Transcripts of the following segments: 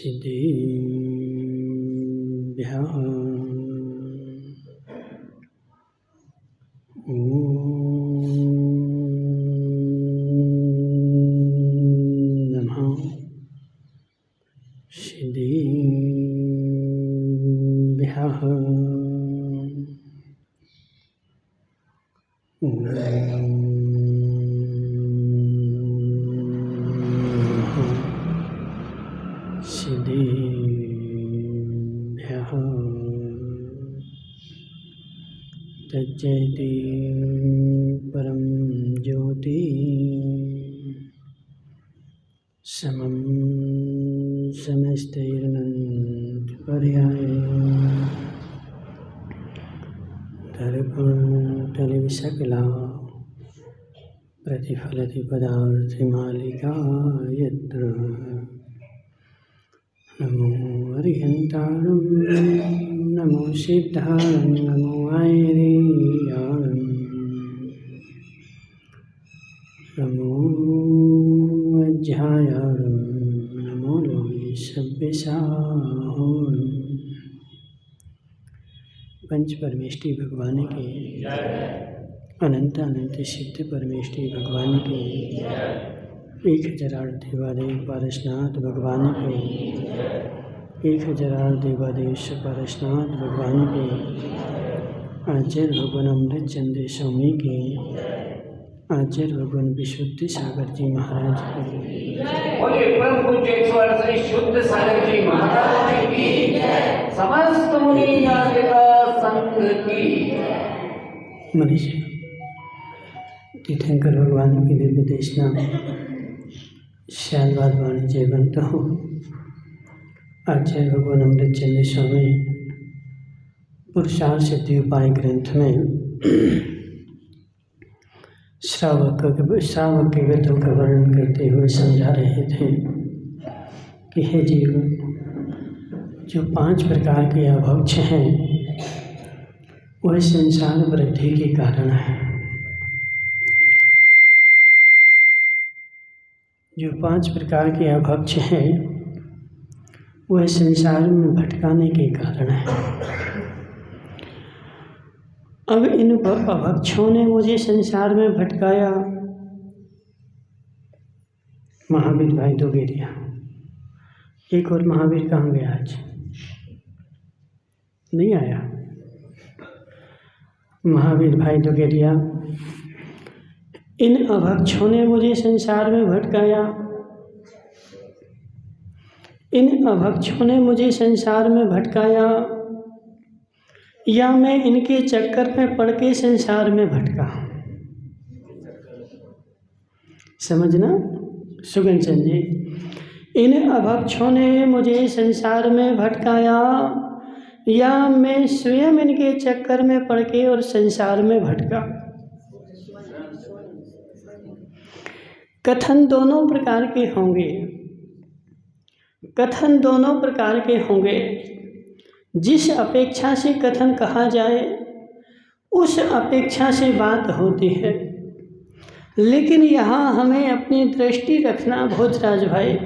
सिद्धिभ्यः नमः। सिद्धिभ्यः सिद्धिभ्यः तज्जयति परं ज्योति समं समस्तैरनन्तपर्याये दर्पणतलिविशकला प्रतिफलति पदार्थमालिका यत्र नमो हरिहन्ताणं नमो सिद्धाणं नमो ऐरियाणं नमो अध्यायाणं नमो लोहि सव्यसाहोणं। पंच परमेष्टि भगवान के अनंत अनंत सिद्ध परमेष्टि भगवान के 1008 देवादेव पारसनाथ भगवान के 1008 देवादेश पारसनाथ भगवान के आचार्य भगवान अमृत चंद्र स्वामी के आचार्य भगवान विशुद्ध सागर जी महाराज के बोलिए परम पूज्य 148 शुद्ध सागर जी महाराज की समस्त मुनि देवता संघ की। मनीषी तीर्थंकर भगवान की दिव्य देशना श्यालवाद वाणी जयवंत हो। आचार्य भगवान अमृत चंद्र स्वामी पुरुषार्थ सिद्धि उपाय ग्रंथ में श्रावक के व्रतों का वर्णन करते हुए समझा रहे थे कि हे जीव, जो 5 प्रकार के अभक्ष हैं वह संसार वृद्धि के कारण है। जो 5 प्रकार के अभक्ष हैं वह संसार में भटकाने के कारण है। अब इन अभक्षों ने मुझे संसार में भटकाया। महावीर भाई दोगेरिया, एक और महावीर कहाँ गया आज? नहीं आया। महावीर भाई दोगेरिया, इन अभक्षों ने मुझे संसार में भटकाया। इन अभक्षों ने मुझे संसार में भटकाया या मैं इनके चक्कर में पड़ के संसार में भटका। समझना सुगन चंद जी, इन अभक्षों ने मुझे संसार में भटकाया या मैं स्वयं इनके चक्कर में पड़ के और संसार में भटका। कथन दोनों प्रकार के होंगे। कथन दोनों प्रकार के होंगे। जिस अपेक्षा से कथन कहा जाए उस अपेक्षा से बात होती है, लेकिन यहाँ हमें अपनी दृष्टि रखना भोजराज भाई,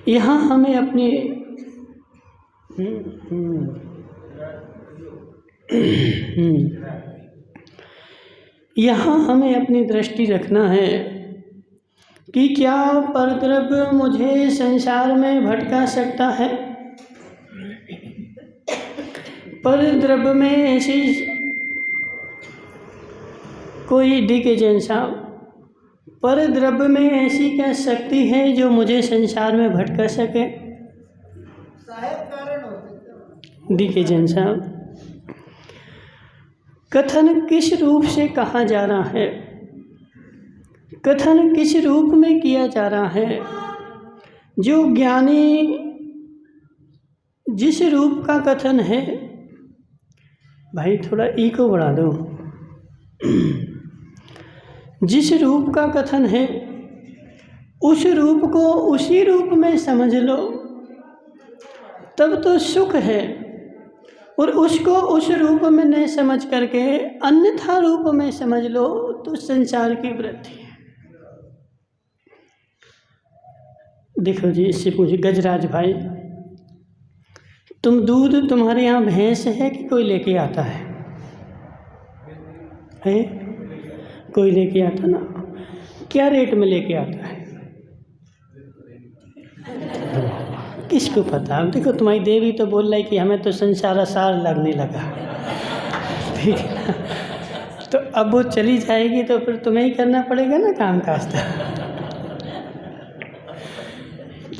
यहाँ हमें अपनी यहाँ हमें अपनी दृष्टि रखना है कि क्या परद्रव्य मुझे संसार में भटका सकता है। परद्रव्य में ऐसी कोई डी.के. जैन साहब, परद्रव्य में ऐसी क्या शक्ति है जो मुझे संसार में भटका सके? डी.के. जैन साहब, कथन किस रूप से कहा जा रहा है? कथन किस रूप में किया जा रहा है? जो ज्ञानी जिस रूप का कथन है, भाई थोड़ा ई को बढ़ा दो, जिस रूप का कथन है उस रूप को उसी रूप में समझ लो, तब तो सुख है। और उसको उस रूप में नहीं समझ करके अन्यथा रूप में समझ लो तो संसार की वृद्धि है। देखो जी, इससे पूछो गजराज भाई, तुम दूध तुम्हारे यहाँ भैंस है कि कोई लेके आता है? कोई लेके आता ना, क्या रेट में लेके आता है? किसको पता। अब देखो तुम्हारी देवी तो बोल रही कि हमें तो संसार असार लगने लगा, ठीक है ना, तो अब वो चली जाएगी तो फिर तुम्हें ही करना पड़ेगा ना काम काज।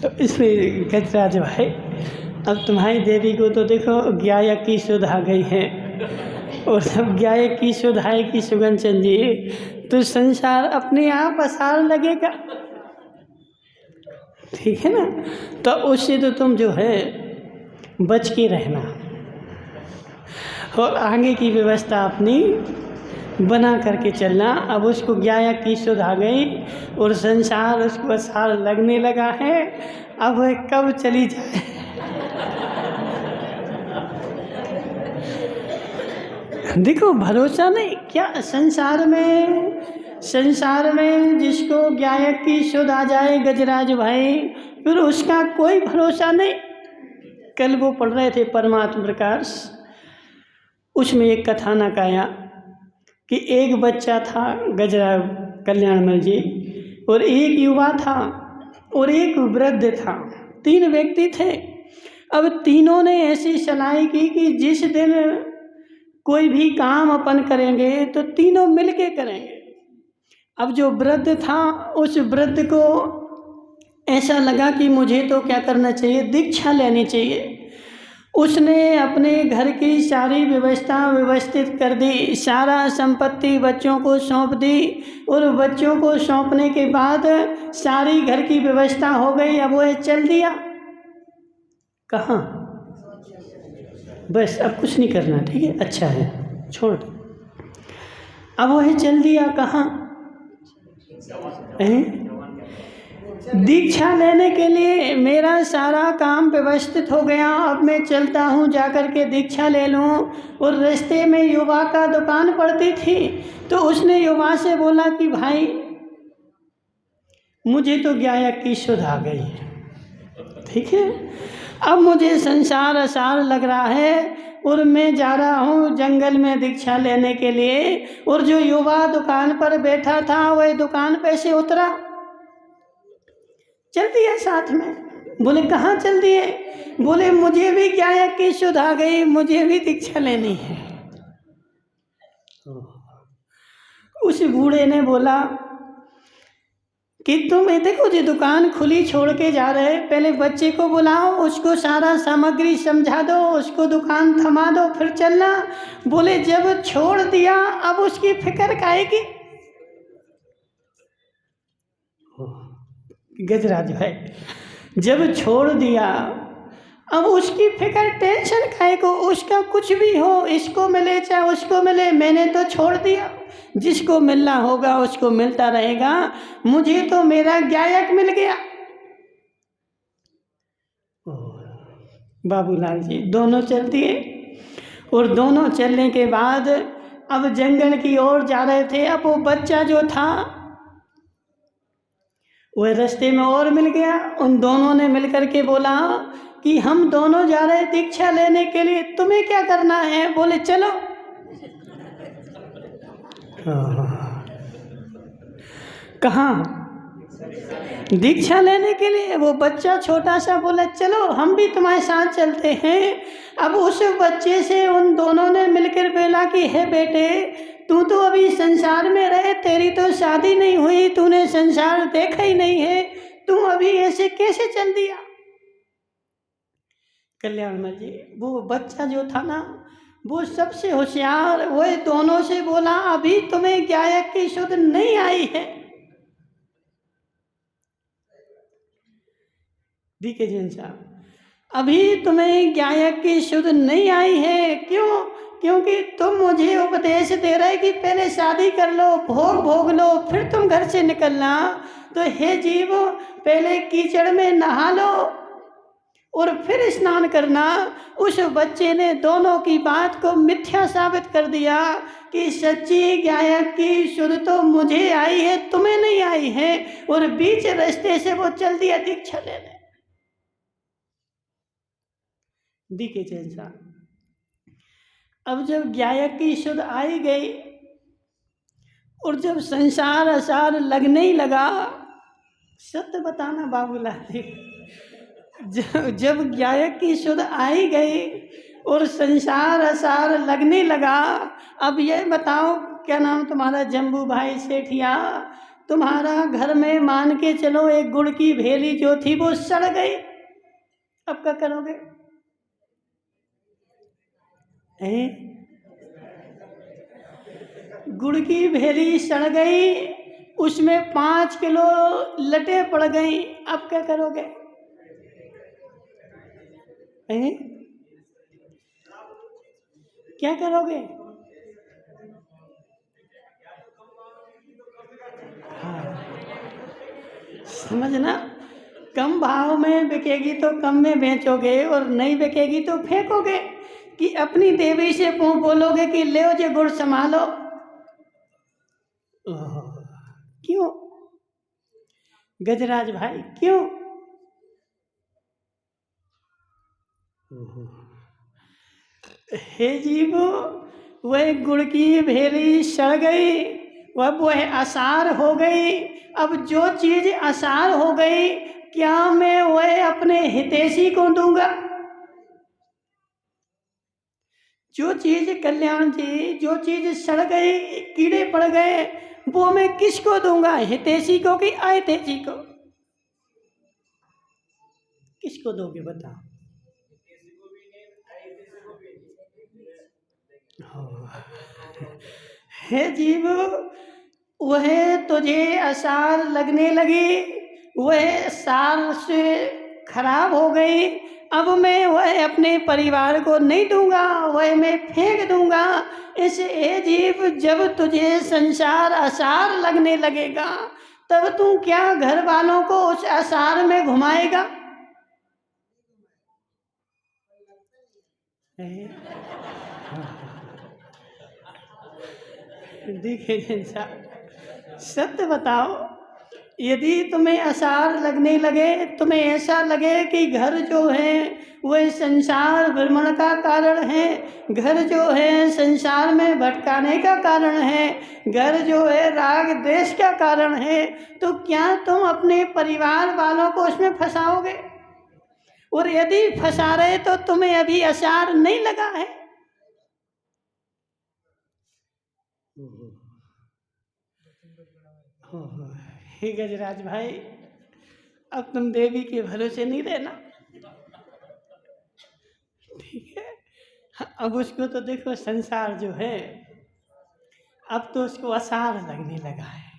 तो इसलिए गजराज भाई, अब तुम्हारी देवी को तो देखो गायक की सुध आ गई है, और सब गायक की सुध आएगी सुगन चंद जी, तो संसार अपने आप असार लगेगा, ठीक है ना। तो उससे तो तुम जो है बच के रहना, और आगे की व्यवस्था अपनी बना करके चलना। अब उसको गायक की सुध आ गई और संसार उसको असार लगने लगा है, अब वह कब चली जाए। देखो भरोसा नहीं क्या संसार में जिसको गायक की सुध आ जाए गजराज भाई, फिर उसका कोई भरोसा नहीं। कल वो पढ़ रहे थे परमात्म प्रकाश, उसमें एक कथानक आया कि एक बच्चा था गजरा कल्याणमल जी, और एक युवा था और एक वृद्ध था, 3 व्यक्ति थे। अब तीनों ने ऐसी सलाह की कि जिस दिन कोई भी काम अपन करेंगे तो तीनों मिलके करेंगे। अब जो वृद्ध था, उस वृद्ध को ऐसा लगा कि मुझे तो क्या करना चाहिए, दीक्षा लेनी चाहिए। उसने अपने घर की सारी व्यवस्था व्यवस्थित कर दी, सारा संपत्ति बच्चों को सौंप दी, और बच्चों को सौंपने के बाद सारी घर की व्यवस्था हो गई। अब वो चल दिया कहाँ, बस अब कुछ नहीं करना, ठीक है, अच्छा है, छोड़। अब वह चल दिया कहाँ, दीक्षा लेने के लिए। मेरा सारा काम व्यवस्थित हो गया, अब मैं चलता हूँ, जा कर के दीक्षा ले लूँ। और रास्ते में युवा का दुकान पड़ती थी, तो उसने युवा से बोला कि भाई मुझे तो गायक की सुध आ गई, ठीक है, अब मुझे संसार असार लग रहा है, और मैं जा रहा हूँ जंगल में दीक्षा लेने के लिए। और जो युवा दुकान पर बैठा था वह दुकान पे से उतरा, चल दिया साथ में। बोले कहाँ चल दिए? बोले मुझे भी गायक की सुध आ गई, मुझे भी दीक्षा लेनी है। उस बूढ़े ने बोला कि तुम देखो जी दुकान खुली छोड़ के जा रहे, पहले बच्चे को बुलाओ, उसको सारा सामग्री समझा दो, उसको दुकान थमा दो, फिर चलना। बोले जब छोड़ दिया अब उसकी फिक्र काहे की? गजराज भाई, जब छोड़ दिया अब उसकी फिक्र टेंशन काहे को? उसका कुछ भी हो, इसको मिले चाहे उसको मिले, मैंने तो छोड़ दिया, जिसको मिलना होगा उसको मिलता रहेगा, मुझे तो मेरा गायक मिल गया। बाबूलाल जी दोनों चल दिए, और दोनों चलने के बाद अब जंगल की ओर जा रहे थे। अब वो बच्चा जो था वह रास्ते में और मिल गया। उन दोनों ने मिलकर के बोला कि हम दोनों जा रहे दीक्षा लेने के लिए, तुम्हें क्या करना है? बोले चलो। कहाँ? दीक्षा लेने के लिए। वो बच्चा छोटा सा बोला चलो हम भी तुम्हारे साथ चलते हैं। अब उस बच्चे से उन दोनों ने मिलकर बोला कि हे बेटे, तू तो अभी संसार में रहे, तेरी तो शादी नहीं हुई, तूने संसार देखा ही नहीं है, तू अभी ऐसे कैसे चल दिया? कल्याणमल जी, वो बच्चा जो था ना, वो सबसे होशियार, वो दोनों से बोला अभी तुम्हें गायक की सुध नहीं आई है। डीके जैन साहब, अभी तुम्हें गायक की सुध नहीं आई है। क्यों? क्योंकि तुम मुझे उपदेश दे रहे कि पहले शादी कर लो, भोग भोग लो, फिर तुम घर से निकलना। तो हे जीव, पहले कीचड़ में नहा लो, और फिर स्नान करना। उस बच्चे ने दोनों की बात को मिथ्या साबित कर दिया कि सच्ची गायक की सुध तो मुझे आई है, तुम्हें नहीं आई है, और बीच रास्ते से वो चल दिया दीक्षा लेने। दिखे जैसा। अब जब गायक की सुध आई गई और जब संसार असार लगने ही लगा, सत्य बताना बाबूलाल जी, जब गायक की सुध आई गई और संसार असार लगने लगा, अब ये बताओ क्या नाम तुम्हारा? जम्बू भाई सेठिया, तुम्हारा घर में मान के चलो एक गुड़ की भेली जो थी वो सड़ गई, अब क्या करोगे? गुड़ की भेली सड़ गई, उसमें 5 किलो लटे पड़ गई, अब क्या करोगे? क्या करोगे? हाँ, समझना, कम भाव में बिकेगी तो कम में बेचोगे, और नहीं बिकेगी तो फेंकोगे, कि अपनी देवी से बोलोगे कि ले जे गुड़ संभालो। क्यों गजराज भाई, क्यों? हे जीवो, वह गुड़ की भेली सड़ गई, अब वह असार हो गई। अब जो चीज असार हो गई, क्या मैं वह अपने हितैषी को दूंगा? जो चीज कल्याण जी, जो चीज सड़ गई, कीड़े पड़ गए, वो मैं किसको दूंगा? हितैषी को कि अहितैषी को? किसको दोगे बताओ? हे जीव, वह तुझे असार लगने लगी, वह सार से खराब हो गई, अब मैं वह अपने परिवार को नहीं दूंगा, वह मैं फेंक दूंगा। इस हे जीव, जब तुझे संसार असार लगने लगेगा, तब तू क्या घर वालों को उस असार में घुमाएगा? देखिए, सत्य बताओ, यदि तुम्हें असार लगने लगे, तुम्हें ऐसा लगे कि घर जो है वह संसार भ्रमण का कारण है, घर जो है संसार में भटकाने का कारण है, घर जो है राग द्वेष का कारण है, तो क्या तुम अपने परिवार वालों को उसमें फंसाओगे? और यदि फंसा रहे तो तुम्हें अभी असार नहीं लगा है? हे गजराज भाई, अब तुम देवी के भरोसे नहीं रहना, ठीक है? अब उसको तो देखो, संसार जो है अब तो उसको असार लगने लगा है।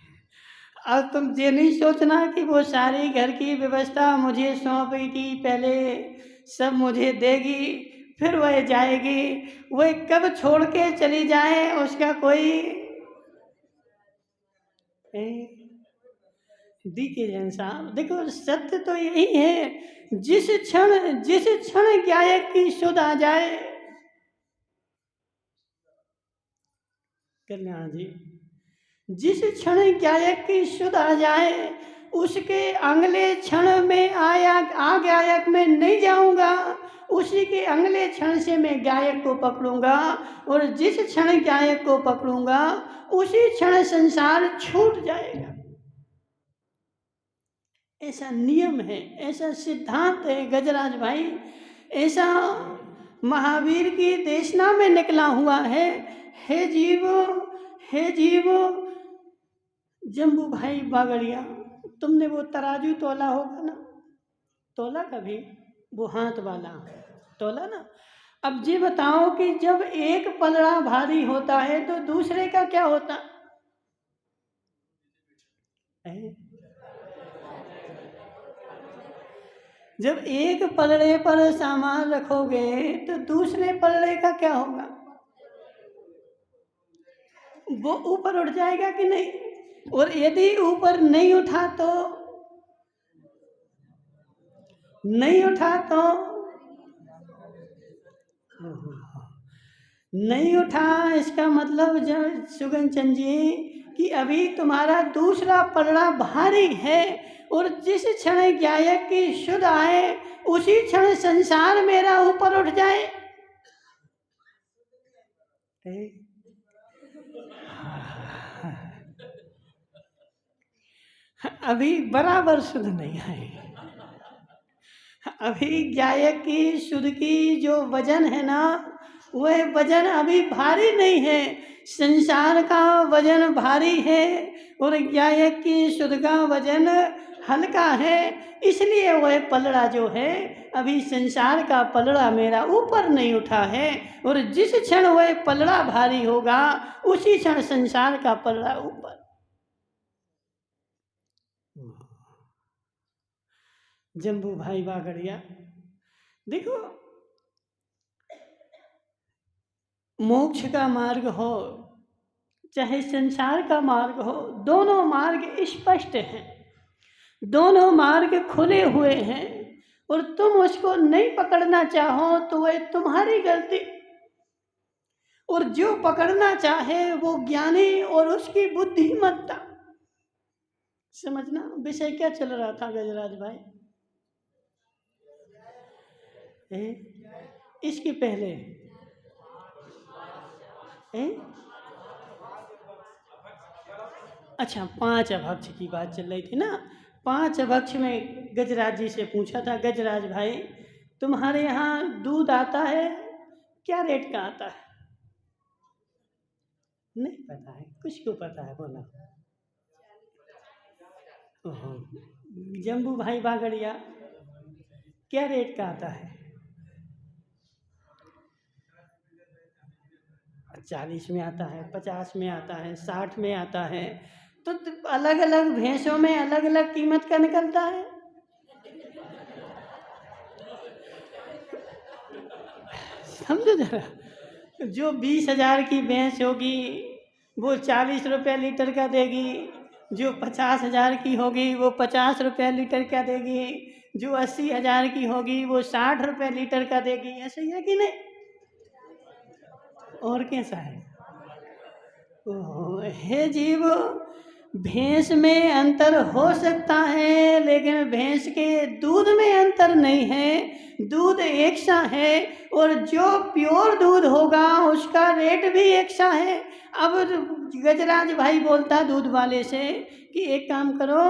अब तुम ये नहीं सोचना कि वो सारी घर की व्यवस्था मुझे सौंपी थी, पहले सब मुझे देगी, फिर वह जाएगी, वह कब छोड़ के चली जाए उसका कोई देखिए जैन साहब, देखो सत्य तो यही है, जिस क्षण गायक की सुध आ जाए, कल्याण जी, जिस क्षण गायक की सुध आ जाए, उसके अगले क्षण में आ गायक में नहीं जाऊंगा, उसी के अगले क्षण से मैं गायक को पकड़ूंगा, और जिस क्षण गायक को पकड़ूंगा उसी क्षण संसार छूट जाएगा। ऐसा नियम है, ऐसा सिद्धांत है गजराज भाई, ऐसा महावीर की देशना में निकला हुआ है। हे जीवो, हे जीवो, जम्बू भाई बागड़िया, तुमने वो तराजू तोला होगा ना? तोला कभी? वो हाथ वाला तोला ना? अब ये बताओ कि जब एक पलड़ा भारी होता है तो दूसरे का क्या होता है? जब एक पलड़े पर सामान रखोगे तो दूसरे पलड़े का क्या होगा? वो ऊपर उठ जाएगा कि नहीं? और यदि ऊपर नहीं उठा नहीं उठा तो नहीं उठा, इसका मतलब जब सुगन चंद जी कि अभी तुम्हारा दूसरा पलड़ा भारी है, और जिस क्षण गायक की शुद्ध आए उसी क्षण संसार मेरा ऊपर उठ जाए। अभी बराबर शुद्ध नहीं है। अभी गायक की शुद्ध की जो वजन है ना, वह वजन अभी भारी नहीं है, संसार का वजन भारी है और गायक की शुद्ध का वजन हल्का है। इसलिए वह पलड़ा जो है, अभी संसार का पलड़ा मेरा ऊपर नहीं उठा है, और जिस क्षण वह पलड़ा भारी होगा उसी क्षण संसार का पलड़ा ऊपर। जम्बू भाई बागड़िया, देखो मोक्ष का मार्ग हो चाहे संसार का मार्ग हो, दोनों मार्ग स्पष्ट हैं, दोनों मार्ग खुले हुए हैं, और तुम उसको नहीं पकड़ना चाहो तो वह तुम्हारी गलती, और जो पकड़ना चाहे वो ज्ञानी और उसकी बुद्धिमत्ता। समझना विषय क्या चल रहा था गजराज भाई? इसके पहले अच्छा 5 अभक्ष की बात चल रही थी ना। 5 अभक्ष में गजराज जी से पूछा था, गजराज भाई तुम्हारे यहाँ दूध आता है, क्या रेट का आता है? नहीं पता है, कुछ क्यों पता है बोला? ओहो, जम्बू भाई बागड़िया क्या रेट का आता है? 40 में आता है, 50 में आता है, 60 में आता है, तो अलग अलग भैंसों में अलग अलग कीमत का निकलता है। समझो जरा, जो 20,000 की भैंस होगी वो 40 रुपये लीटर का देगी, जो 50,000 की होगी वो 50 रुपये लीटर का देगी, जो 80,000 की होगी वो 60 रुपये लीटर का देगी। ऐसा ही है कि नहीं? और कैसा है? हे जीव, भैंस में अंतर हो सकता है लेकिन भैंस के दूध में अंतर नहीं है, दूध एक सा है, और जो प्योर दूध होगा उसका रेट भी एक सा है। अब गजराज भाई बोलता दूध वाले से कि एक काम करो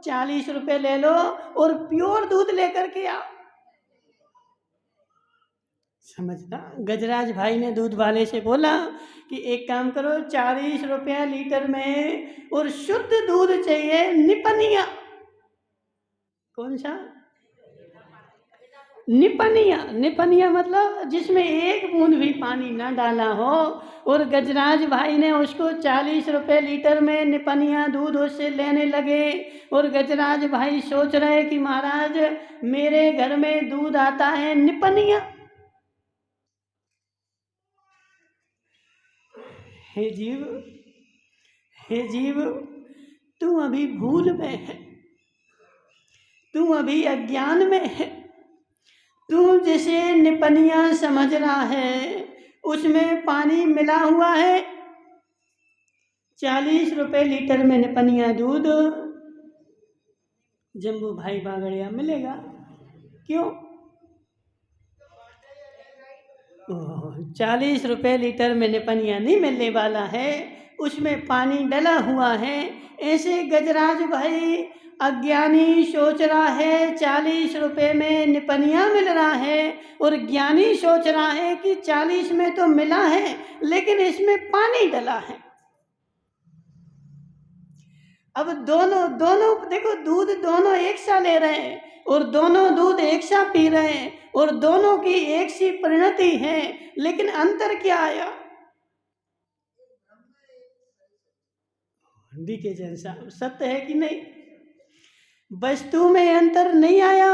40 रुपये ले लो और प्योर दूध लेकर के आओ। समझना, गजराज भाई ने दूध वाले से बोला कि एक काम करो 40 रुपया लीटर में, और शुद्ध दूध चाहिए, निपनिया। कौन सा? निपनिया। निपनिया मतलब जिसमें एक बूंद भी पानी ना डाला हो। और गजराज भाई ने उसको 40 रुपये लीटर में निपनिया दूध उससे लेने लगे, और गजराज भाई सोच रहे कि महाराज मेरे घर में दूध आता है निपनिया। हे जीव, हे जीव, तू अभी भूल में है, तू अभी अज्ञान में है। तू जिसे निपनिया समझ रहा है उसमें पानी मिला हुआ है। 40 रुपये लीटर में निपनिया दूध जम्बू भाई बागड़िया मिलेगा क्यों? 40 रुपये लीटर में निपनिया नहीं मिलने वाला है, उसमें पानी डला हुआ है। ऐसे गजराज भाई अज्ञानी सोच रहा है 40 रुपये में निपनिया मिल रहा है, और ज्ञानी सोच रहा है कि 40 में तो मिला है लेकिन इसमें पानी डला है। अब दोनों देखो, दूध दोनों एक सा ले रहे हैं और दोनों दूध एक सा पी रहे हैं, और दोनों की एक सी परिणति है, लेकिन अंतर क्या आया? हंडी के जैसा सत्य है कि नहीं? वस्तु में अंतर नहीं आया,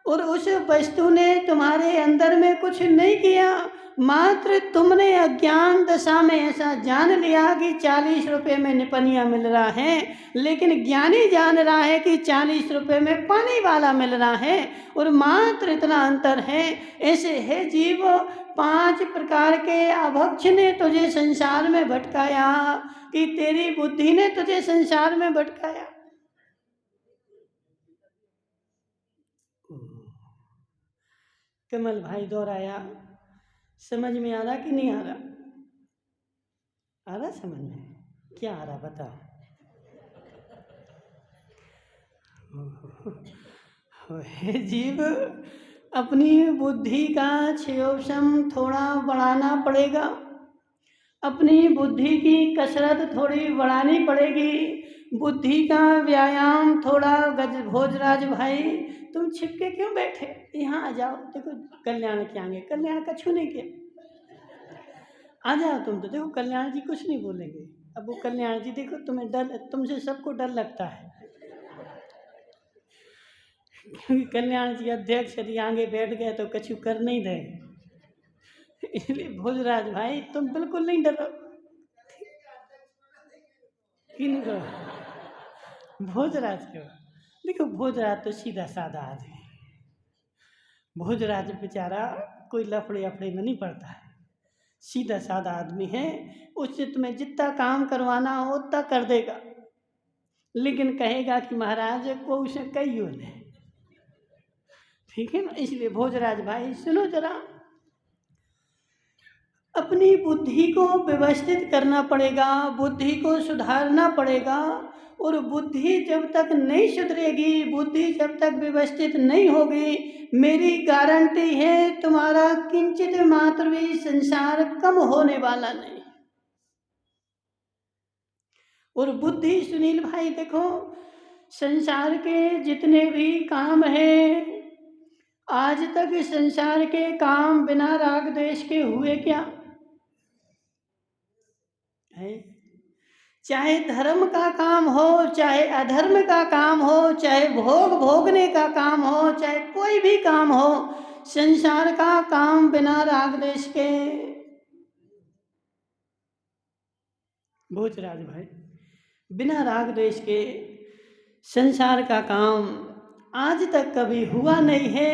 और उस वस्तु ने तुम्हारे अंदर में कुछ नहीं किया, मात्र तुमने अज्ञान दशा में ऐसा जान लिया कि 40 रुपए में निपनिया मिल रहा है, लेकिन ज्ञानी जान रहा है कि 40 रुपए में पानी वाला मिल रहा है, और मात्र इतना अंतर है। ऐसे है जीव, 5 प्रकार के अभक्ष ने तुझे संसार में भटकाया कि तेरी बुद्धि ने तुझे संसार में भटकाया। कमल भाई दोहराया, समझ में आ रहा कि नहीं आ रहा? आ रहा समझ में? क्या आ रहा बताओ? हे जीव, अपनी बुद्धि का क्षयोपशम थोड़ा बढ़ाना पड़ेगा, अपनी बुद्धि की कसरत थोड़ी बढ़ानी पड़ेगी, बुद्धि का व्यायाम थोड़ा। भोजराज भाई, तुम छिपके क्यों बैठे? यहाँ आ जाओ, देखो कल्याण के आगे, कल्याण का छूने के आ जाओ तुम तो। देखो कल्याण जी कुछ नहीं बोलेंगे। अब वो कल्याण जी देखो, तुम्हें डर, तुमसे सबको डर लगता है, क्योंकि कल्याण जी अध्यक्ष यदि आगे बैठ गए तो कछु कर नहीं दे। इसलिए भोजराज भाई तुम बिल्कुल नहीं डरो। किनको? भोजराज क्यों? देखो भोजराज तो सीधा साधा आदमी, भोजराज बेचारा कोई लफड़े अफड़े में नहीं पड़ता है, सीधा साधा आदमी है। उससे तुम्हें जितना काम करवाना हो उतना कर देगा, लेकिन कहेगा कि महाराज को उसे कहियो नहीं, ठीक है ना? इसलिए भोजराज भाई सुनो जरा, अपनी बुद्धि को व्यवस्थित करना पड़ेगा, बुद्धि को सुधारना पड़ेगा। और बुद्धि जब तक नहीं सुधरेगी, बुद्धि जब तक व्यवस्थित नहीं होगी, मेरी गारंटी है तुम्हारा किंचित मात्र भी संसार कम होने वाला नहीं। और बुद्धि, सुनील भाई देखो, संसार के जितने भी काम हैं, आज तक संसार के काम बिना राग द्वेष के हुए क्या है? चाहे धर्म का काम हो, चाहे अधर्म का काम हो, चाहे भोग भोगने का काम हो, चाहे कोई भी काम हो, संसार का काम बिना राग द्वेष के। भोजराज भाई, बिना राग द्वेष के संसार का काम आज तक कभी हुआ नहीं है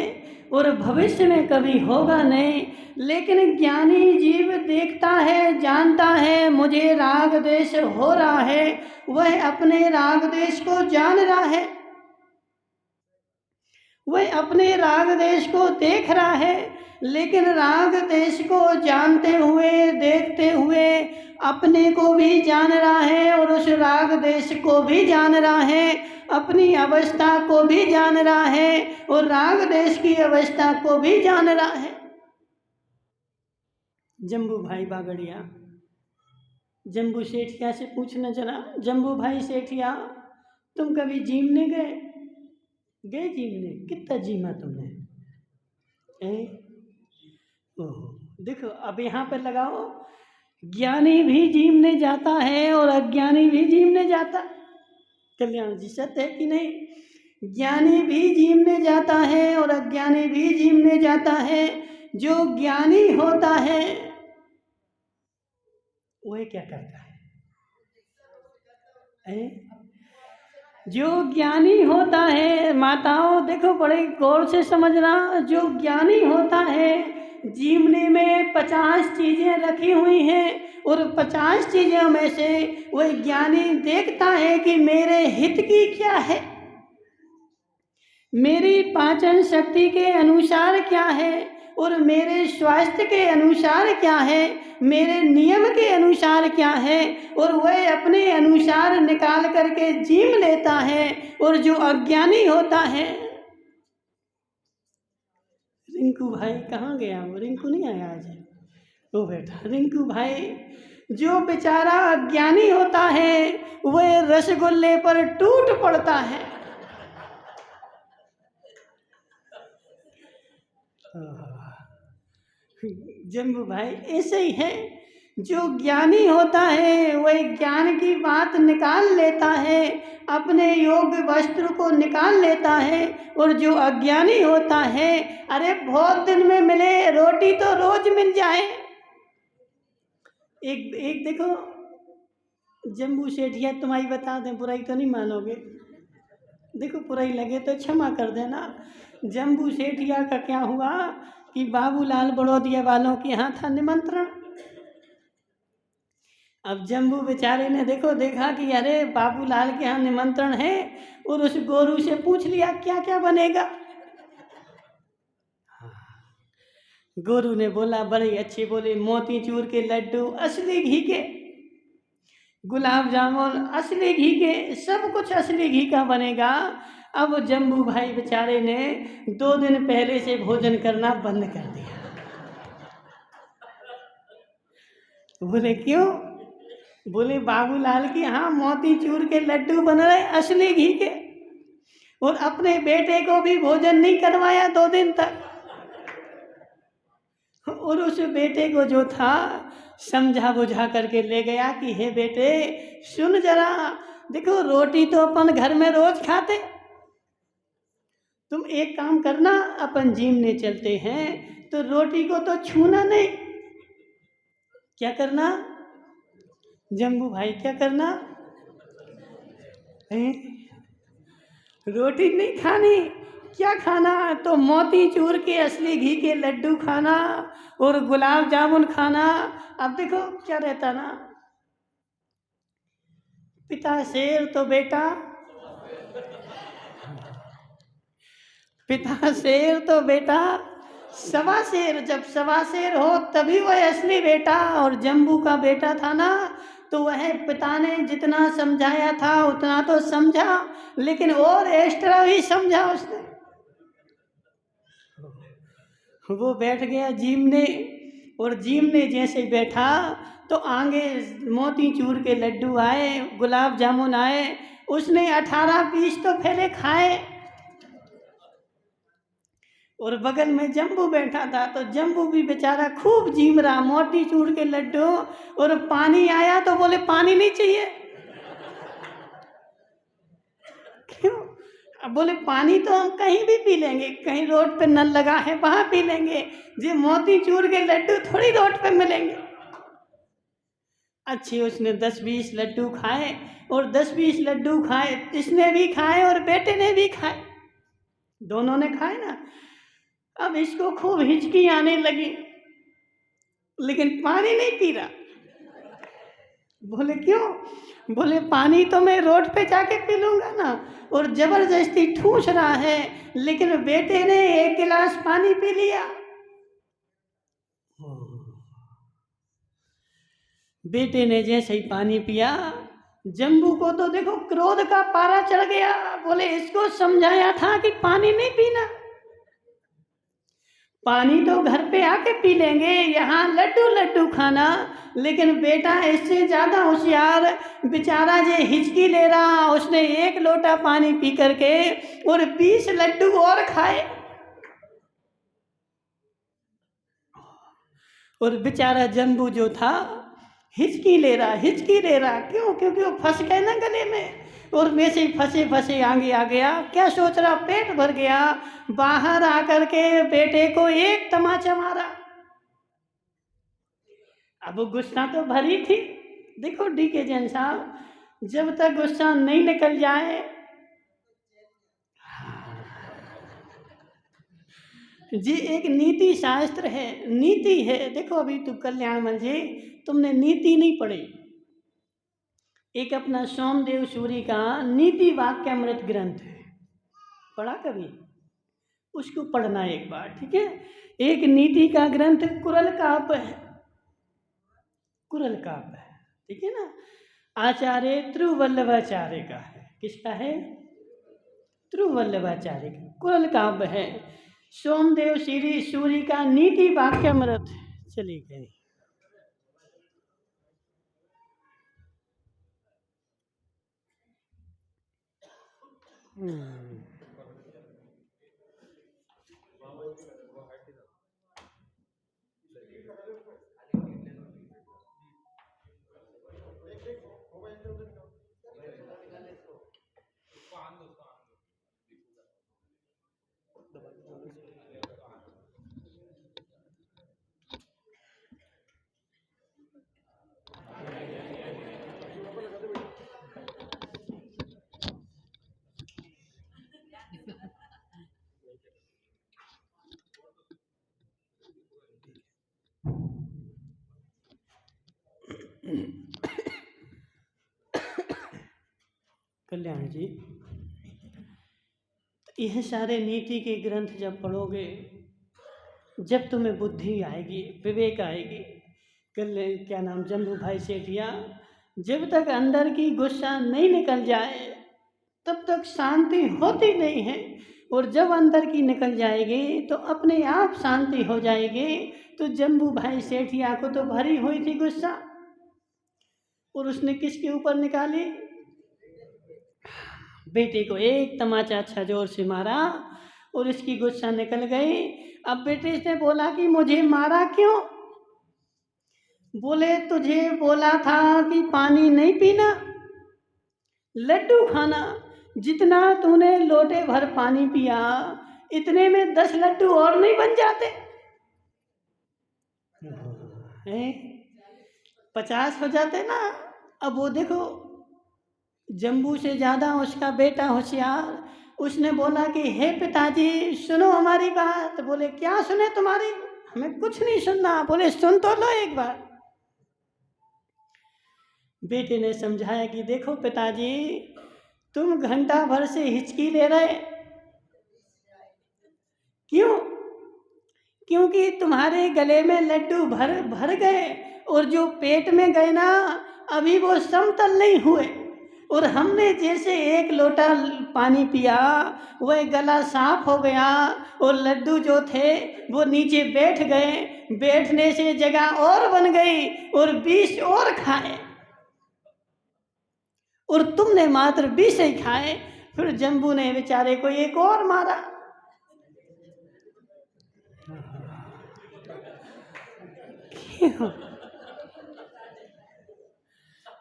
और भविष्य में कभी होगा नहीं। लेकिन ज्ञानी जीव देखता है, जानता है मुझे राग द्वेष हो रहा है, वह अपने राग द्वेष को जान रहा है, वह अपने राग द्वेष को देख रहा है, लेकिन राग द्वेष को जानते हुए, देखते हुए अपने को भी जान रहा है और उस राग द्वेष को भी जान रहा है, अपनी अवस्था को भी जान रहा है और राग द्वेष की अवस्था को भी जान रहा है। जम्बू भाई बागड़िया, जम्बू सेठिया से पूछना जरा, जम्बू भाई सेठिया, तुम कभी जीमने गए? गए जीमने? कितना जीमा तुमने? ओहो, देखो अब यहाँ पर लगाओ, ज्ञानी भी जीमने जाता है और अज्ञानी भी जीमने जाता। कल्याण जी सत्य है कि नहीं? ज्ञानी भी जीमने जाता है और अज्ञानी भी जीमने जाता है। जो ज्ञानी होता है वह क्या करता है? जो ज्ञानी होता है, माताओं देखो बड़े गौर से समझना, जो ज्ञानी होता है, जीवनी में 50 चीजें रखी हुई हैं और 50 चीजों में से वह ज्ञानी देखता है कि मेरे हित की क्या है, मेरी पाचन शक्ति के अनुसार क्या है और मेरे स्वास्थ्य के अनुसार क्या है, मेरे नियम के अनुसार क्या है, और वह अपने अनुसार निकाल करके जीम लेता है। और जो अज्ञानी होता है, रिंकू भाई कहाँ गया? वो रिंकू नहीं आया आज? वो बेटा रिंकू भाई, जो बेचारा अज्ञानी होता है वह रसगुल्ले पर टूट पड़ता है। जम्बू भाई ऐसे ही है जो ज्ञानी होता है वह ज्ञान की बात निकाल लेता है, अपने योग्य वस्त्र को निकाल लेता है। और जो अज्ञानी होता है, अरे बहुत दिन में मिले रोटी तो रोज मिल जाए। एक देखो, जम्बू सेठिया, तुम्हारी बता दें, बुराई तो नहीं मानोगे, देखो बुराई लगे तो क्षमा कर देना। जम्बू सेठिया का क्या हुआ कि बाबूलाल बड़ौदिया वालों के यहाँ था निमंत्रण। अब जम्बू बेचारे ने देखा कि अरे बाबूलाल के यहाँ निमंत्रण है, और उस गोरू से पूछ लिया क्या क्या बनेगा। गोरू ने बोला बड़े अच्छे, बोले मोतीचूर के लड्डू असली घी के, गुलाब जामुन असली घी के, सब कुछ असली घी का बनेगा। अब जम्बू भाई बेचारे ने 2 दिन पहले से भोजन करना बंद कर दिया। बोले क्यों? बोले बाबूलाल के यहाँ मोतीचूर के लड्डू बन रहे असली घी के, और अपने बेटे को भी भोजन नहीं करवाया 2 दिन तक। और उस बेटे को जो था समझा बुझा करके ले गया कि हे बेटे सुन जरा, देखो रोटी तो अपन घर में रोज खाते, तुम एक काम करना, अपन जीमने चलते हैं तो रोटी को तो छूना नहीं। क्या करना जम्बू भाई, क्या करना? रोटी नहीं खानी, क्या खाना? तो मोतीचूर के असली घी के लड्डू खाना और गुलाब जामुन खाना। अब देखो क्या रहता ना, पिता शेर तो बेटा, पिता शेर तो बेटा सवा शेर, जब सवा शेर हो तभी वह असली बेटा। और जम्बू का बेटा था ना, तो वह पिता ने जितना समझाया था उतना तो समझा, लेकिन और एक्स्ट्रा भी समझा उसने। वो बैठ गया जीमने, और जीमने जैसे बैठा तो आगे मोतीचूर के लड्डू आए, गुलाब जामुन आए, उसने 18-20 तो पहले खाए। और बगल में जम्बू बैठा था, तो जम्बू भी बेचारा खूब जीम रहा, मोतीचूर के लड्डू। और पानी आया तो बोले पानी नहीं चाहिए। क्यों? अब बोले पानी तो हम कहीं भी पी लेंगे, कहीं रोड पे नल लगा है वहां पी लेंगे, जी मोतीचूर के लड्डू थोड़ी रोड पे मिलेंगे। अच्छे उसने 10-20 लड्डू खाए, और 10-20 लड्डू खाए, इसने भी खाए और बेटे ने भी खाए, दोनों ने खाए ना। अब इसको खूब हिचकी आने लगी, लेकिन पानी नहीं पी रहा। बोले क्यों? बोले पानी तो मैं रोड पे जाके पी लूंगा ना। और जबरदस्ती ठूस रहा है, लेकिन बेटे ने 1 गिलास पानी पी लिया। बेटे ने जैसे ही पानी पिया, जम्बू को तो देखो क्रोध का पारा चढ़ गया। बोले इसको समझाया था कि पानी नहीं पीना, पानी तो घर पे आके पी लेंगे, यहाँ लड्डू लड्डू खाना। लेकिन बेटा इससे ज्यादा होशियार, बेचारा जे हिचकी ले रहा, उसने 1 लोटा पानी पी करके और 20 लड्डू और खाए। और बेचारा जम्बू जो था हिचकी ले रहा, क्यों? क्योंकि वो फंस गए ना गले में, और में से फंसे फंसे आगे आ गया। क्या सोच रहा? पेट भर गया। बाहर आकर के बेटे को एक तमाचा मारा। अब वो गुस्सा तो भरी थी। देखो डीके जैन साहब, जब तक गुस्सा नहीं निकल जाए, जी एक नीति शास्त्र है, नीति है। देखो अभी तू कल्याण जी, तुमने नीति नहीं पढ़ी। एक अपना सोमदेव सूरी का नीति वाक्यामृत ग्रंथ है, पढ़ा कभी? उसको पढ़ना एक बार, ठीक है? एक नीति का ग्रंथ कुरल काव्य है, कुरल काव्य है, ठीक है ना? आचार्य त्रुवल्लभाचार्य का है। किसका है? त्रुवल्लभाचार्य का कुरल काव्य है। सोमदेव श्री सूरी का नीति वाक्यामृत। चलिए गए। कल्याण जी, यह सारे नीति के ग्रंथ जब पढ़ोगे, जब तुम्हें बुद्धि आएगी, विवेक आएगी, क्या नाम जम्बू भाई सेठिया, जब तक अंदर की गुस्सा नहीं निकल जाए तब तक शांति होती नहीं है। और जब अंदर की निकल जाएगी तो अपने आप शांति हो जाएगी। तो जम्बू भाई सेठिया को तो भरी हुई थी गुस्सा, और उसने किसके ऊपर निकाली? बेटे को एक तमाचा अच्छा जोर से मारा और इसकी गुस्सा निकल गई। अब बेटे से बोला कि मुझे मारा क्यों? बोले तुझे बोला था कि पानी नहीं पीना, लड्डू खाना। जितना तूने लोटे भर पानी पिया, इतने में 10 लड्डू और नहीं बन जाते? 50 हो जाते ना। अब वो देखो, जम्बू से ज़्यादा उसका बेटा होशियार, उसने बोला कि हे पिताजी सुनो हमारी बात। बोले क्या सुने तुम्हारी? हमें कुछ नहीं सुनना। बोले सुन तो लो एक बार। बेटे ने समझाया कि देखो पिताजी, तुम घंटा भर से हिचकी ले रहे, क्यों? क्योंकि तुम्हारे गले में लड्डू भर गए, और जो पेट में गए ना, अभी वो समतल नहीं हुए। और हमने जैसे एक लोटा पानी पिया, वह गला साफ हो गया, और लड्डू जो थे वो नीचे बैठ गए। बैठने से जगह और बन गई, और 20 और खाए, और तुमने मात्र 20 ही खाए। फिर जम्बू ने बेचारे को एक और मारा।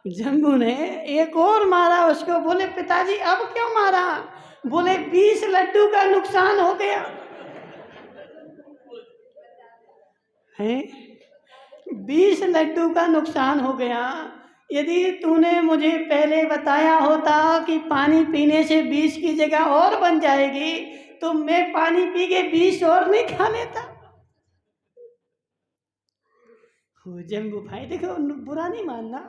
जम्बू ने एक और मारा उसको। बोले पिताजी अब क्यों मारा? बोले 20 लड्डू का नुकसान हो गया है। 20 लड्डू का नुकसान हो गया। यदि तूने मुझे पहले बताया होता कि पानी पीने से 20 की जगह और बन जाएगी, तो मैं पानी पी के 20 और नहीं खा लेता। जम्बू भाई देखो, बुरा नहीं मानना,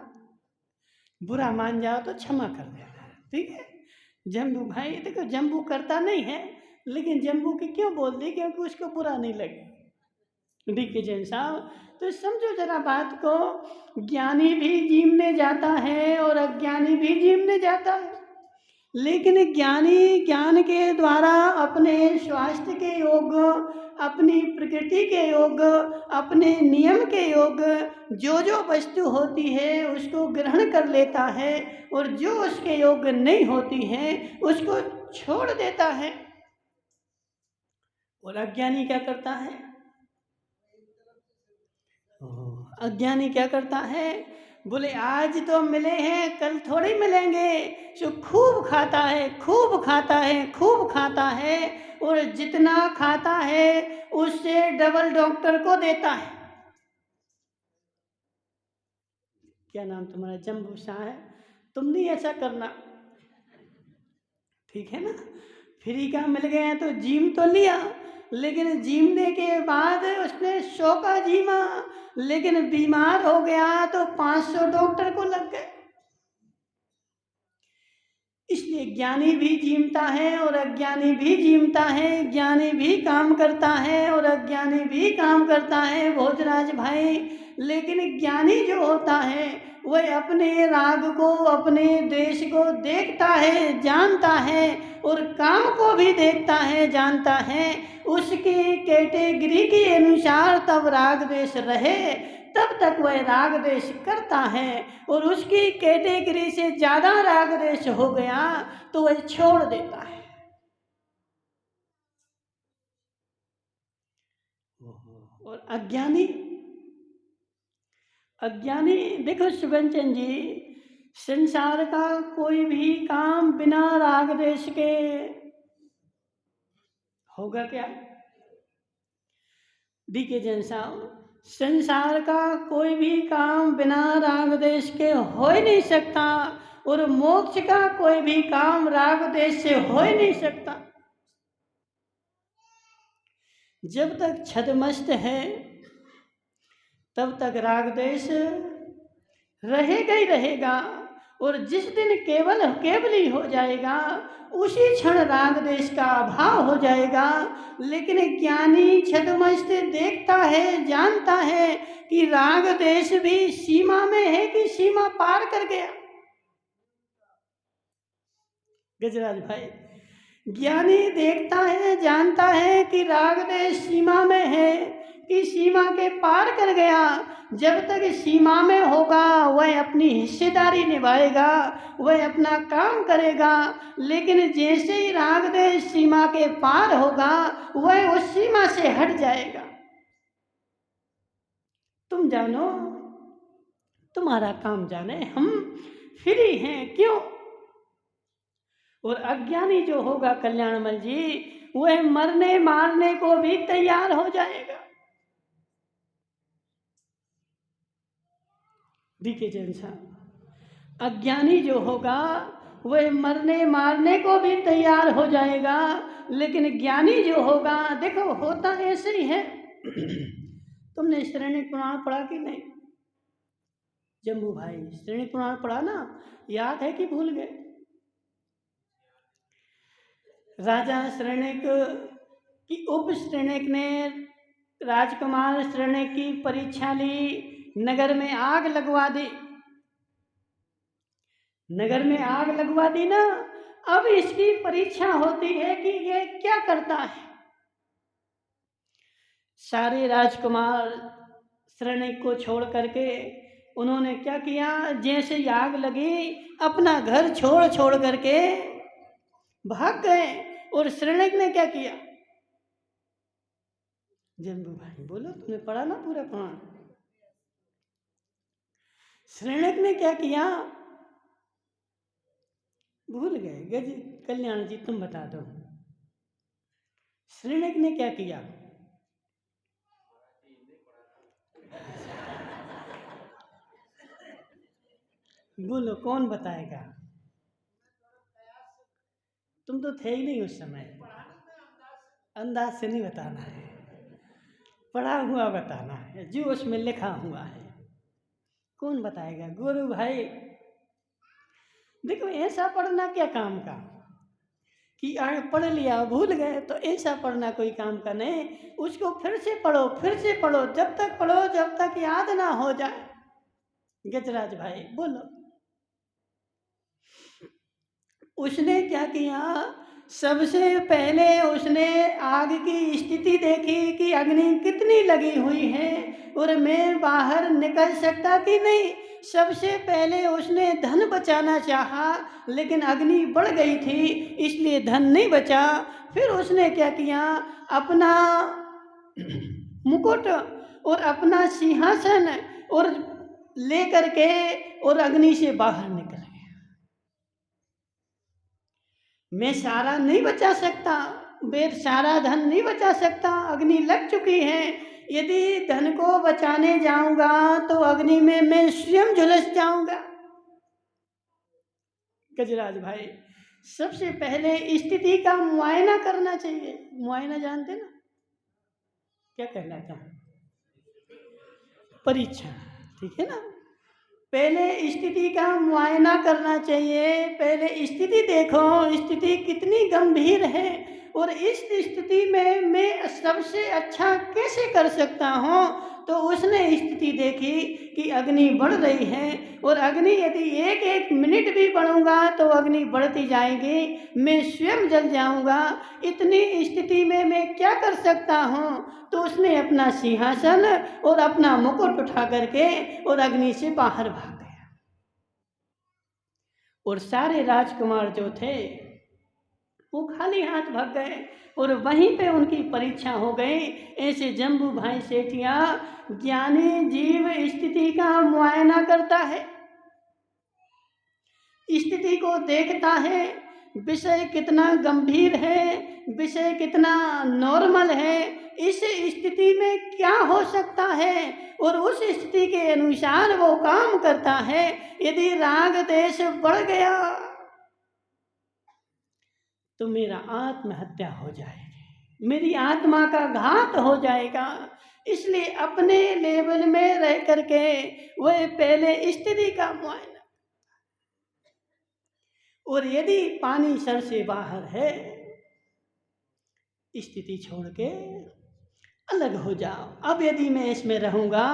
बुरा मान जाओ तो क्षमा कर देना, ठीक है। जम्बू भाई देखो, जम्बू करता नहीं है, लेकिन जम्बू की क्यों बोल दी? क्योंकि उसको बुरा नहीं लगे। दिग्विजय साहब, तो समझो जरा बात को। ज्ञानी भी जिम में जाता है और अज्ञानी भी जिम में जाता है, लेकिन ज्ञानी ज्ञान के द्वारा अपने स्वास्थ्य के योग, अपनी प्रकृति के योग, अपने नियम के योग, जो जो वस्तु होती है उसको ग्रहण कर लेता है, और जो उसके योग नहीं होती है उसको छोड़ देता है। और अज्ञानी क्या करता है? अज्ञानी क्या करता है? बोले आज तो मिले हैं, कल थोड़ी मिलेंगे। जो खूब खाता है, खूब खाता है, खूब खाता है, और जितना खाता है उससे डबल डॉक्टर को देता है। क्या नाम तुम्हारा? जम्बू शाह है। तुम नहीं ऐसा करना, ठीक है ना। फ्री का मिल गया तो जिम तो लिया, लेकिन जीमने के बाद उसने 100 का जीमा, लेकिन बीमार हो गया तो 500 डॉक्टर को लग गए। इसलिए ज्ञानी भी जीमता है और अज्ञानी भी जीमता है, ज्ञानी भी काम करता है और अज्ञानी भी काम करता है भोजराज भाई। लेकिन ज्ञानी जो होता है वह अपने राग को, अपने देश को देखता है, जानता है, और काम को भी देखता है, जानता है। उसकी कैटेगरी के अनुसार तब राग देश रहे, तब तक वह राग देश करता है, और उसकी कैटेगरी से ज़्यादा राग देश हो गया तो वह छोड़ देता है। और अज्ञानी, अज्ञानी देखो सुगंचन जी, संसार का कोई भी काम बिना राग देश के होगा क्या? डीके जैन साहब, संसार का कोई भी काम बिना राग देश के हो ही नहीं सकता, और मोक्ष का कोई भी काम राग देश से हो ही नहीं सकता। जब तक छदमस्त है तब तक राग देश रहेगा ही रहेगा, और जिस दिन केवली हो जाएगा उसी क्षण राग देश का अभाव हो जाएगा। लेकिन ज्ञानी छदमस्त देखता है, जानता है कि राग देश भी सीमा में है कि सीमा पार कर गया। गजराज भाई, ज्ञानी देखता है, जानता है कि राग देश सीमा में है कि सीमा के पार कर गया। जब तक सीमा में होगा वह अपनी हिस्सेदारी निभाएगा, वह अपना काम करेगा। लेकिन जैसे ही राग देश सीमा के पार होगा वह उस सीमा से हट जाएगा। तुम जानो, तुम्हारा काम जाने, हम फ्री हैं, क्यों? और अज्ञानी जो होगा कल्याणमल जी, वह मरने मारने को भी तैयार हो जाएगा। डीके जैन साहब, अज्ञानी जो होगा वह मरने मारने को भी तैयार हो जाएगा, लेकिन ज्ञानी जो होगा, देखो होता ऐसे ही है। तुमने श्रेणी पुराण पढ़ा कि नहीं? जम्बू भाई, श्रेणी पुराण पढ़ा ना? याद है कि भूल गए? राजा श्रेणिक की उप श्रेणिक ने राजकुमार श्रेणिक की परीक्षा ली, नगर में आग लगवा दी। नगर में आग लगवा दी ना, अब इसकी परीक्षा होती है कि ये क्या करता है। सारे राजकुमार श्रेणिक को छोड़ करके उन्होंने क्या किया, जैसे आग लगी अपना घर छोड़ छोड़ करके भाग गए। और श्रेणिक ने क्या किया? जम्बू भाई बोलो, तुमने पढ़ा ना पूरा पुराण? श्रेणिक ने क्या किया? भूल गए? गज कल्याण जी तुम बता दो, श्रेणिक ने क्या किया? बोलो, कौन बताएगा? तुम तो थे ही नहीं उस समय, अंदाज से नहीं बताना है, पढ़ा हुआ बताना है, जो उसमें लिखा हुआ है। कौन बताएगा? गुरु भाई देखो, ऐसा पढ़ना क्या काम का कि आगे पढ़ लिया भूल गए, तो ऐसा पढ़ना कोई काम का नहीं। उसको फिर से पढ़ो, फिर से पढ़ो, जब तक पढ़ो जब तक याद ना हो जाए। गजराज भाई बोलो। उसने क्या किया? सबसे पहले उसने आग की स्थिति देखी कि अग्नि कितनी लगी हुई है और मैं बाहर निकल सकता कि नहीं। सबसे पहले उसने धन बचाना चाहा, लेकिन अग्नि बढ़ गई थी इसलिए धन नहीं बचा। फिर उसने क्या किया? अपना मुकुट और अपना सिंहासन और ले करके और अग्नि से बाहर निकल गया। मैं सारा नहीं बचा सकता, मैं सारा धन नहीं बचा सकता, अग्नि लग चुकी है। यदि धन को बचाने जाऊंगा तो अग्नि में मैं स्वयं झुलस जाऊंगा। गजराज भाई, सबसे पहले स्थिति का मुआयना करना चाहिए। मुआयना जानते ना क्या कहलाता है? परीक्षा, ठीक है ना? पहले स्थिति का मुआयना करना चाहिए। पहले स्थिति देखो, स्थिति कितनी गंभीर है और इस स्थिति में मैं सबसे अच्छा कैसे कर सकता हूँ। तो उसने स्थिति देखी कि अग्नि बढ़ रही है और अग्नि यदि एक एक मिनट भी बढ़ूंगा तो अग्नि बढ़ती जाएगी, मैं स्वयं जल जाऊंगा। इतनी स्थिति में मैं क्या कर सकता हूँ? तो उसने अपना सिंहासन और अपना मुकुट उठा करके और अग्नि से बाहर भाग गया। और सारे राजकुमार जो थे वो खाली हाथ भाग गए और वहीं पे उनकी परीक्षा हो गई। ऐसे जम्बू भाई सेठिया, ज्ञानी जीव स्थिति का मुआयना करता है, स्थिति को देखता है, विषय कितना गंभीर है, विषय कितना नॉर्मल है, इस स्थिति में क्या हो सकता है और उस स्थिति के अनुसार वो काम करता है। यदि राग देश बढ़ गया तो मेरा आत्महत्या हो जाएगी, मेरी आत्मा का घात हो जाएगा। इसलिए अपने लेवल में रह करके वह पहले स्थिति का मुआयना, और यदि पानी सर से बाहर है, स्थिति छोड़ के अलग हो जाओ। अब यदि मैं इसमें रहूँगा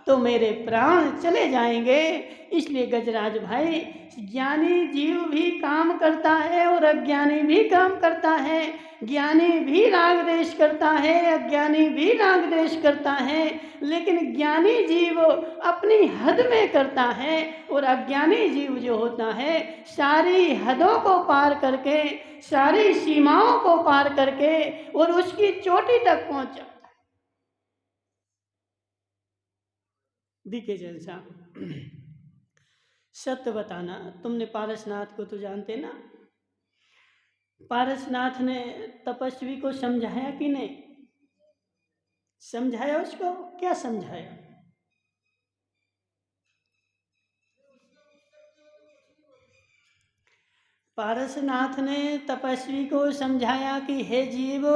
तो मेरे प्राण चले जाएंगे। इसलिए गजराज भाई, ज्ञानी जीव भी काम करता है और अज्ञानी भी काम करता है। ज्ञानी भी राग द्वेष करता है, अज्ञानी भी राग द्वेष करता है, लेकिन ज्ञानी जीव अपनी हद में करता है और अज्ञानी जीव जो होता है सारी हदों को पार करके, सारी सीमाओं को पार करके और उसकी चोटी तक पहुंच जाता है। दिखे जैसा सत्य बताना। तुमने पारसनाथ को तो जानते ना, पारसनाथ ने तपस्वी को समझाया कि नहीं समझाया? उसको क्या समझाया? पारसनाथ ने तपस्वी को समझाया कि हे जीव,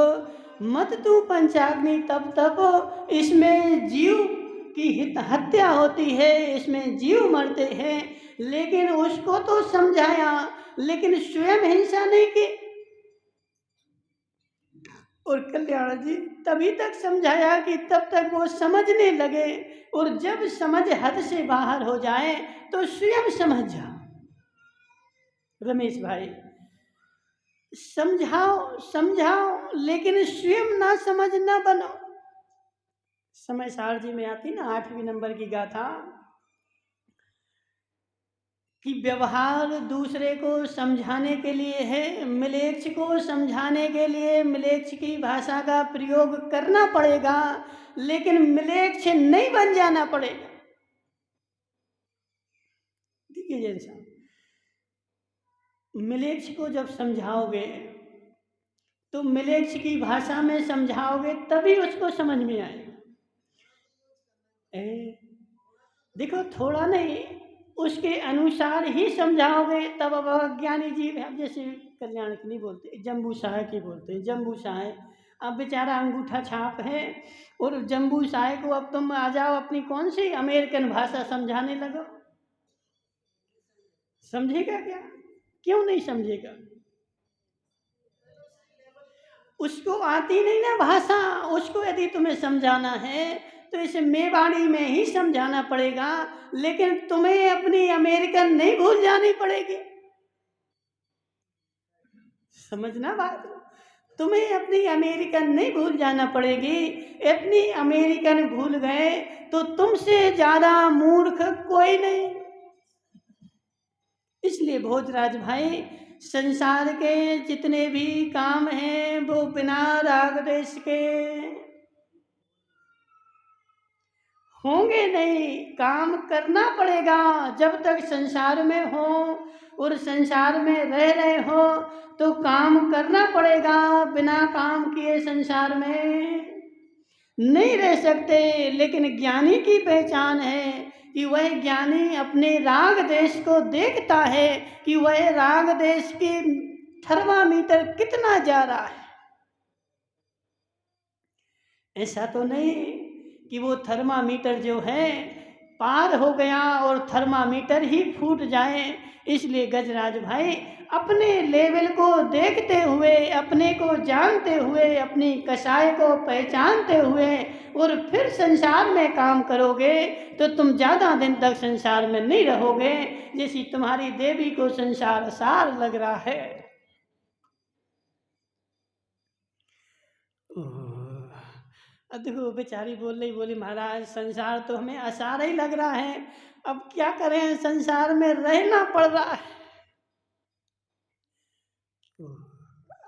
मत तू पंचाग्नि तप तप, इसमें जीव की हत्या होती है, इसमें जीव मरते हैं। लेकिन उसको तो समझाया, लेकिन स्वयं हिंसा नहीं की। और कल्याण जी तभी तक समझाया कि तब तक वो समझने लगे, और जब समझ हद से बाहर हो जाए तो स्वयं समझ जाओ। रमेश भाई, समझाओ समझाओ, लेकिन स्वयं ना समझ ना बनो। समय सार जी में आती ना 8वें नंबर की गाथा कि व्यवहार दूसरे को समझाने के लिए है, मिलेच्छ को समझाने के लिए मिलेच्छ की भाषा का प्रयोग करना पड़ेगा, लेकिन मिलेच्छ नहीं बन जाना पड़ेगा। देखिए जैसा मिलेच्छ को जब समझाओगे तो मिलेच्छ की भाषा में समझाओगे तभी उसको समझ में आएगा। देखो थोड़ा नहीं, उसके अनुसार ही समझाओगे तब। अब अज्ञानी जीव है, जैसे कल्याण की नहीं बोलते, जम्बू साय की बोलते हैं। जम्बू साय अब बेचारा अंगूठा छाप है, और जम्बू साय को अब तुम आ जाओ अपनी कौन सी अमेरिकन भाषा समझाने लगो, समझेगा क्या? क्यों नहीं समझेगा? उसको आती नहीं ना भाषा। उसको यदि तुम्हें समझाना है तो इसे मेवाड़ी में ही समझाना पड़ेगा, लेकिन तुम्हें अपनी अमेरिकन नहीं भूल जानी पड़ेगी। समझना बात, तुम्हें अपनी अमेरिकन नहीं भूल जाना पड़ेगी। अपनी अमेरिकन भूल गए तो तुमसे ज्यादा मूर्ख कोई नहीं। इसलिए भोजराज भाई, संसार के जितने भी काम हैं वो बिना राग द्वेष के होंगे नहीं। काम करना पड़ेगा जब तक संसार में हो और संसार में रह रहे हो तो काम करना पड़ेगा। बिना काम किए संसार में नहीं रह सकते। लेकिन ज्ञानी की पहचान है कि वह ज्ञानी अपने राग देश को देखता है कि वह राग देश की थर्मामीटर कितना जा रहा है। ऐसा तो नहीं कि वो थर्मामीटर जो है पार हो गया और थर्मामीटर ही फूट जाए। इसलिए गजराज भाई, अपने लेवल को देखते हुए, अपने को जानते हुए, अपनी कसाई को पहचानते हुए और फिर संसार में काम करोगे तो तुम ज़्यादा दिन तक संसार में नहीं रहोगे। जैसी तुम्हारी देवी को संसार सार लग रहा है। देखो बेचारी बोली महाराज संसार तो हमें आसार ही लग रहा है, अब क्या करें, संसार में रहना पड़ रहा है।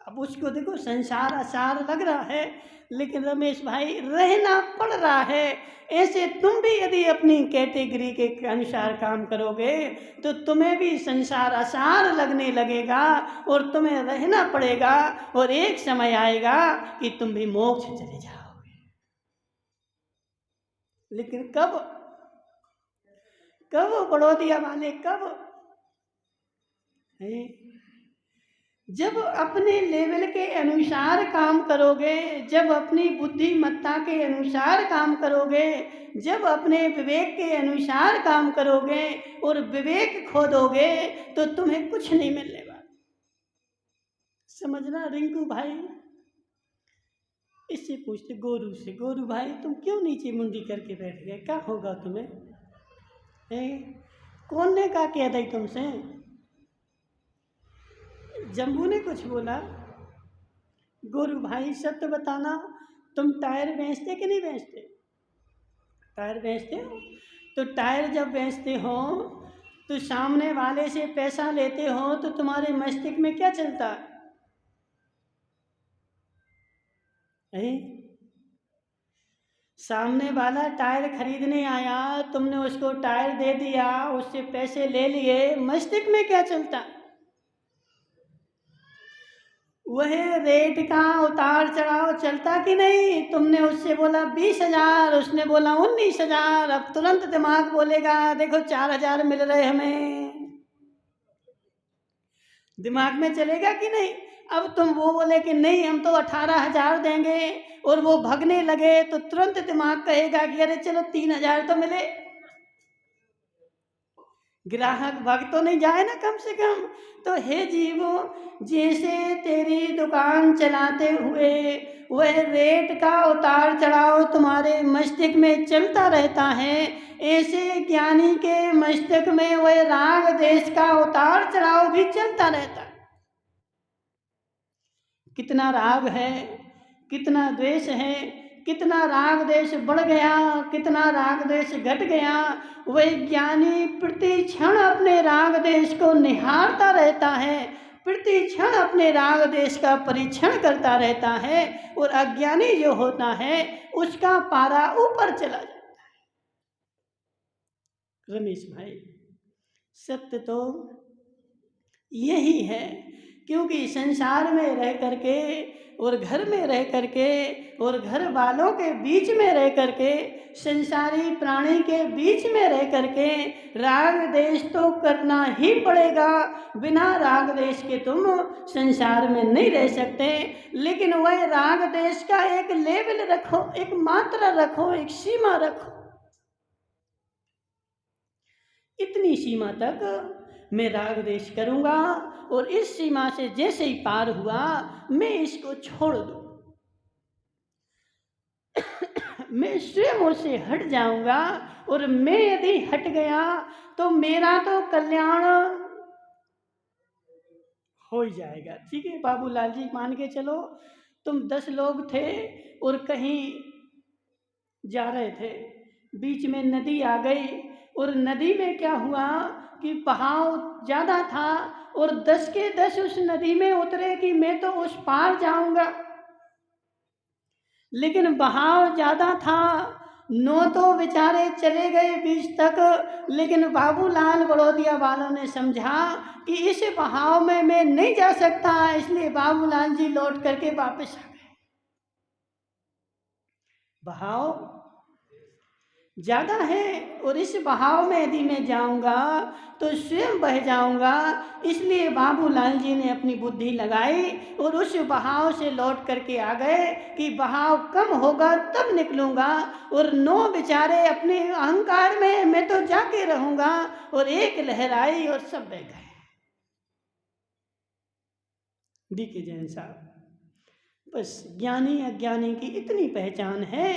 अब उसको देखो संसार आसार लग रहा है, लेकिन रमेश भाई रहना पड़ रहा है। ऐसे तुम भी यदि अपनी कैटेगरी के अनुसार काम करोगे तो तुम्हें भी संसार आसार लगने लगेगा और तुम्हें रहना पड़ेगा, और एक समय आएगा कि तुम भी मोक्ष चले जाओगे। लेकिन कब बड़ौदिया वाले, कब है? जब अपने लेवल के अनुसार काम करोगे, जब अपनी बुद्धिमत्ता के अनुसार काम करोगे, जब अपने विवेक के अनुसार काम करोगे और विवेक खो दोगे तो तुम्हें कुछ नहीं मिलने वाला। समझना रिंकू भाई। इससे पूछते गोरू से, गोरू भाई तुम क्यों नीचे मुंडी करके बैठ गए, क्या होगा तुम्हें? कौन ने कहा कह दी तुमसे? जम्बू ने कुछ बोला? गोरू भाई सत्य बताना, तुम टायर बेचते कि नहीं बेचते? टायर बेचते हो? तो टायर जब बेचते हो तो सामने वाले से पैसा लेते हो तो तुम्हारे मस्तिष्क में क्या चलता है? सामने वाला टायर खरीदने आया, तुमने उसको टायर दे दिया, उससे पैसे ले लिए, मस्तिष्क में क्या चलता? वह रेट का उतार चढ़ाव चलता कि नहीं? तुमने उससे बोला 20,000, उसने बोला 19,000, अब तुरंत दिमाग बोलेगा देखो 4,000 मिल रहे हमें। दिमाग में चलेगा कि नहीं? अब तुम वो बोले कि नहीं हम तो 18,000 देंगे और वो भगने लगे तो तुरंत दिमाग कहेगा कि अरे चलो 3,000 तो मिले। ग्राहक भाग तो नहीं जाए ना कम से कम। तो हे जीवो, जैसे तेरी दुकान चलाते हुए वह रेट का उतार चढ़ाव तुम्हारे मस्तिष्क में चलता रहता है, ऐसे ज्ञानी के मस्तिष्क में वह राग देश का उतार चढ़ाव भी चलता रहता है। कितना राग है, कितना द्वेष है, कितना राग देश बढ़ गया, कितना राग देश घट गया, वह ज्ञानी प्रति क्षण अपने राग देश को निहारता रहता है, प्रति क्षण अपने राग देश का परीक्षण करता रहता है, और अज्ञानी जो होता है उसका पारा ऊपर चला जाता है। रमेश भाई सत्य तो यही है, क्योंकि संसार में रह करके और घर में रह करके और घर वालों के बीच में रह करके, संसारी प्राणी के बीच में रह करके राग देश तो करना ही पड़ेगा। बिना राग देश के तुम संसार में नहीं रह सकते। लेकिन वह राग देश का एक लेवल रखो, एक मात्रा रखो, एक सीमा रखो। इतनी सीमा तक मैं राग देश करूँगा और इस सीमा से जैसे ही पार हुआ मैं इसको छोड़ दूँ, मैं स्वयं उससे हट जाऊँगा, और मैं यदि हट गया तो मेरा तो कल्याण हो ही जाएगा। ठीक है बाबूलाल जी, मान के चलो तुम 10 लोग थे और कहीं जा रहे थे, बीच में नदी आ गई, और नदी में क्या हुआ कि बहाव ज़्यादा था और 10 के 10 उस नदी में उतरे कि मैं तो उस पार जाऊंगा, लेकिन बहाव ज़्यादा था, 9 तो बेचारे चले गए बीच तक। लेकिन बाबूलाल बड़ौदिया वालों ने समझा कि इस बहाव में मैं नहीं जा सकता, इसलिए बाबूलाल जी लौट करके वापस आ गए। बहाव ज़्यादा है और इस बहाव में यदि मैं जाऊंगा तो स्वयं बह जाऊंगा, इसलिए बाबूलाल जी ने अपनी बुद्धि लगाई और उस बहाव से लौट करके आ गए कि बहाव कम होगा तब निकलूंगा। और 9 बेचारे अपने अहंकार में मैं तो जाके रहूंगा, और एक लहर आई और सब बह गए। डी के जैन साहब बस ज्ञानी अज्ञानी की इतनी पहचान है।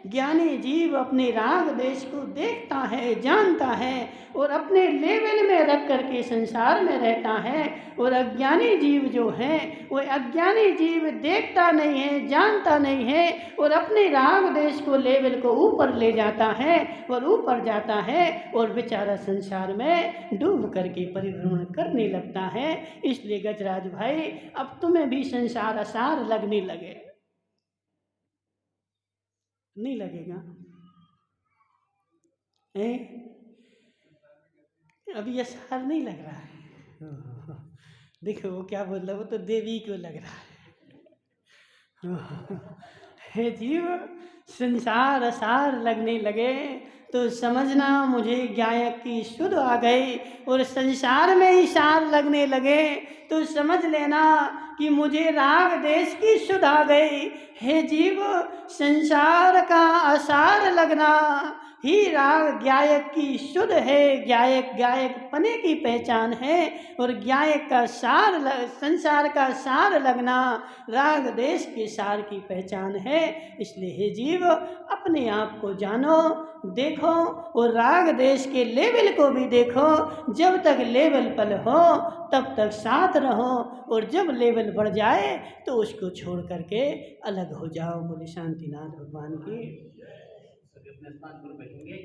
ज्ञानी जीव अपने राग देश को देखता है, जानता है और अपने लेवल में रख करके संसार में रहता है। और अज्ञानी जीव जो है वो अज्ञानी जीव देखता नहीं है, जानता नहीं है और अपने राग देश को लेवल को ऊपर ले जाता है और ऊपर जाता है और बेचारा संसार में डूब करके परिभ्रमण करने लगता है। इसलिए गजराज भाई अब तुम्हें भी संसार असार लगने लगे, नहीं लगेगा? अभी असार नहीं लग रहा है। देखो वो क्या बोल रहा है, वो तो देवी को लग रहा है। हे जीव, संसार असार लगने लगे तो समझना मुझे गायक की सुध आ गई, और संसार में ही सार लगने लगे तो समझ लेना कि मुझे राग देश की सुध आ गई। हे जीव, संसार का असार लगना ही राग गायक की शुद्ध है, गायक गायक पने की पहचान है। और गायक का सार संसार का सार लगना राग देश के सार की पहचान है। इसलिए हे जीव, अपने आप को जानो, देखो और राग देश के लेवल को भी देखो। जब तक लेवल पर हो तब तक साथ रहो, और जब लेवल बढ़ जाए तो उसको छोड़ करके अलग हो जाओ। बोले शांतिनाथ भगवान की। सभी अपने स्थान पर बैठेंगे।